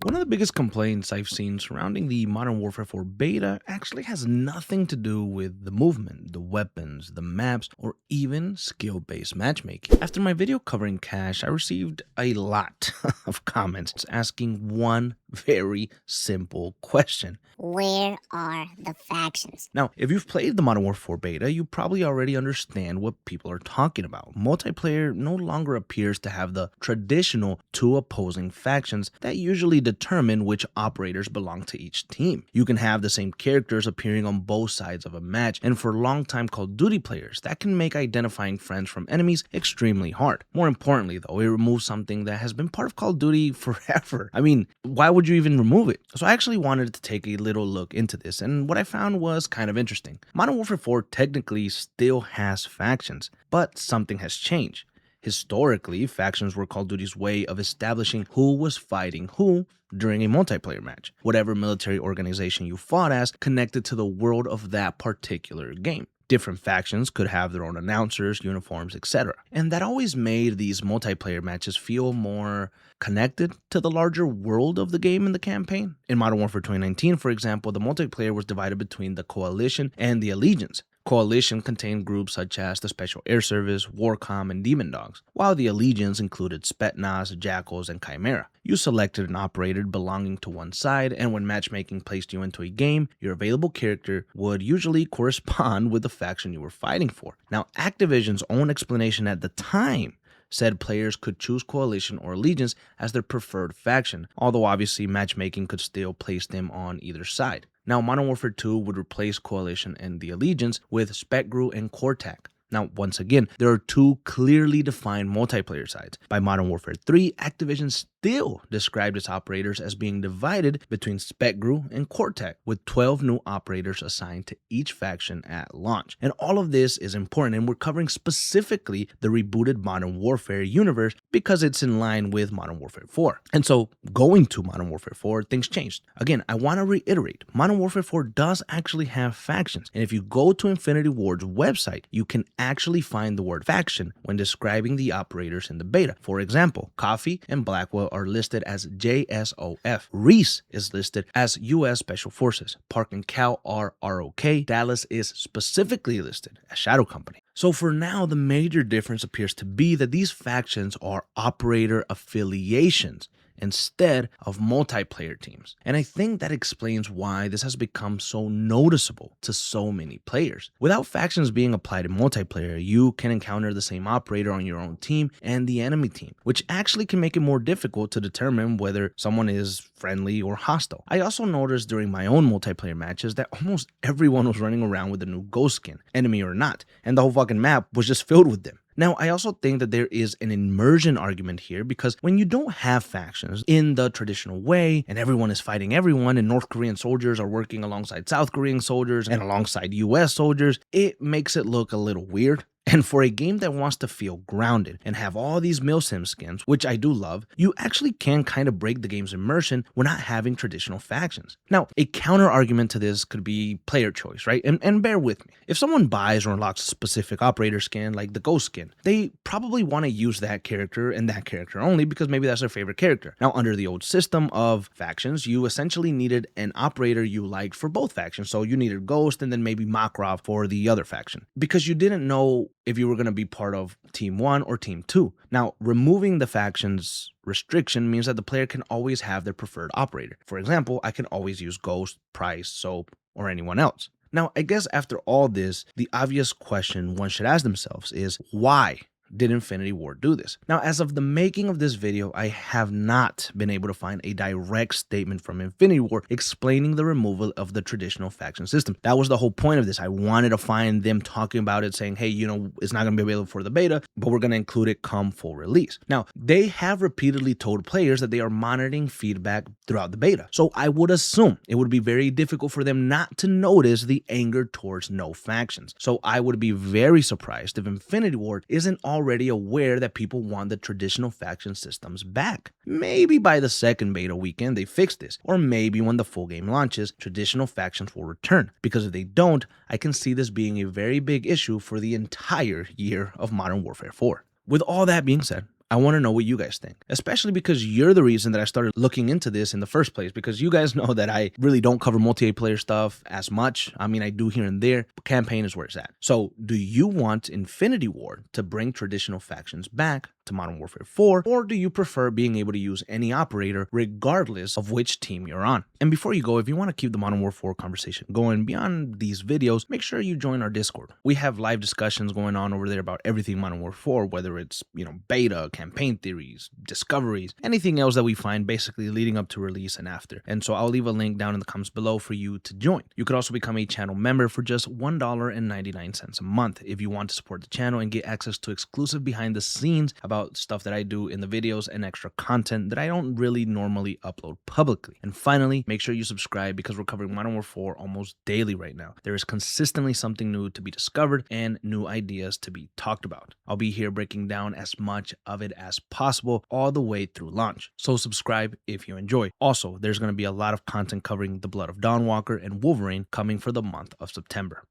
One of the biggest complaints I've seen surrounding the Modern Warfare 4 beta actually has nothing to do with the movement, the weapons, the maps, or even skill-based matchmaking. After my video covering cache, I received a lot of comments asking one very simple question. Where are the factions? Now, if you've played the Modern Warfare 4 beta, you probably already understand what people are talking about. Multiplayer no longer appears to have the traditional two opposing factions that usually determine which operators belong to each team. You can have the same characters appearing on both sides of a match, and for long-time Call of Duty players, that can make identifying friends from enemies extremely hard. More importantly, though, it removes something that has been part of Call of Duty forever. I mean, why would you even remove it? So I actually wanted to take a little look into this, and what I found was kind of interesting. Modern Warfare 4 technically still has factions, but something has changed. Historically, factions were Call of Duty's way of establishing who was fighting who during a multiplayer match. Whatever military organization you fought as connected to the world of that particular game. Different factions could have their own announcers, uniforms, etc. And that always made these multiplayer matches feel more connected to the larger world of the game and the campaign. In Modern Warfare 2019, for example, the multiplayer was divided between the Coalition and the Allegiance. Coalition contained groups such as the Special Air Service, Warcom, and Demon Dogs, while the Allegiance included Spetsnaz, Jackals, and Chimera. You selected an operator belonging to one side, and when matchmaking placed you into a game, your available character would usually correspond with the faction you were fighting for. Now, Activision's own explanation at the time said players could choose Coalition or Allegiance as their preferred faction, although obviously matchmaking could still place them on either side. Now, Modern Warfare 2 would replace Coalition and the Allegiance with Specgru and Cortac. Now, once again, there are two clearly defined multiplayer sides. By Modern Warfare 3, Activision still described its operators as being divided between Specgru and Cortac, with 12 new operators assigned to each faction at launch. And all of this is important, and we're covering specifically the rebooted Modern Warfare universe because it's in line with Modern Warfare 4. And so, going to Modern Warfare 4, things changed. Again, I want to reiterate, Modern Warfare 4 does actually have factions, and if you go to Infinity Ward's website, you can actually find the word faction when describing the operators in the beta. For example, Coffee and Blackwell are listed as JSOF. Reese is listed as US Special Forces. Park and Cal are ROK. Dallas is specifically listed as Shadow Company. So for now, the major difference appears to be that these factions are operator affiliations instead of multiplayer teams. And I think that explains why this has become so noticeable to so many players. Without factions being applied in multiplayer, you can encounter the same operator on your own team and the enemy team, which actually can make it more difficult to determine whether someone is friendly or hostile. I also noticed during my own multiplayer matches that almost everyone was running around with a new ghost skin, enemy or not, and the whole fucking map was just filled with them. Now, I also think that there is an immersion argument here because when you don't have factions in the traditional way and everyone is fighting everyone and North Korean soldiers are working alongside South Korean soldiers and alongside US soldiers, it makes it look a little weird. And for a game that wants to feel grounded and have all these milsim skins, which I do love, you actually can kind of break the game's immersion when not having traditional factions. Now, a counter argument to this could be player choice, right? And bear with me. If someone buys or unlocks a specific operator skin, like the Ghost skin, they probably want to use that character and that character only because maybe that's their favorite character. Now, under the old system of factions, you essentially needed an operator you liked for both factions. So you needed Ghost and then maybe Makarov for the other faction because you didn't know if you were going to be part of Team 1 or Team 2. Now, removing the factions restriction means that the player can always have their preferred operator. For example, I can always use Ghost, Price, Soap, or anyone else. Now, I guess after all this, the obvious question one should ask themselves is, why did Infinity Ward do this? Now, as of the making of this video, I have not been able to find a direct statement from Infinity Ward explaining the removal of the traditional faction system. That was the whole point of this. I wanted to find them talking about it, saying, hey, it's not going to be available for the beta, but we're going to include it come full release. Now, they have repeatedly told players that they are monitoring feedback throughout the beta. So I would assume it would be very difficult for them not to notice the anger towards no factions. So I would be very surprised if Infinity Ward isn't already aware that people want the traditional faction systems back. Maybe by the second beta weekend they fix this, or maybe when the full game launches, traditional factions will return, because if they don't, I can see this being a very big issue for the entire year of Modern Warfare 4. With all that being said, I want to know what you guys think, especially because you're the reason that I started looking into this in the first place, because you guys know that I really don't cover multiplayer stuff as much. I mean, I do here and there, but campaign is where it's at. So do you want Infinity Ward to bring traditional factions back to Modern Warfare 4, or do you prefer being able to use any operator regardless of which team you're on? And before you go, if you want to keep the Modern Warfare 4 conversation going beyond these videos, make sure you join our Discord. We have live discussions going on over there about everything Modern Warfare 4, whether it's, beta, campaign theories, discoveries, anything else that we find basically leading up to release and after. And so I'll leave a link down in the comments below for you to join. You could also become a channel member for just $1.99 a month if you want to support the channel and get access to exclusive behind the scenes about stuff that I do in the videos and extra content that I don't really normally upload publicly. And finally, make sure you subscribe because we're covering Modern Warfare 4 almost daily right now. There is consistently something new to be discovered and new ideas to be talked about. I'll be here breaking down as much of it as possible all the way through launch. So subscribe if you enjoy. Also, there's going to be a lot of content covering the Blood of Dawnwalker and Wolverine coming for the month of September.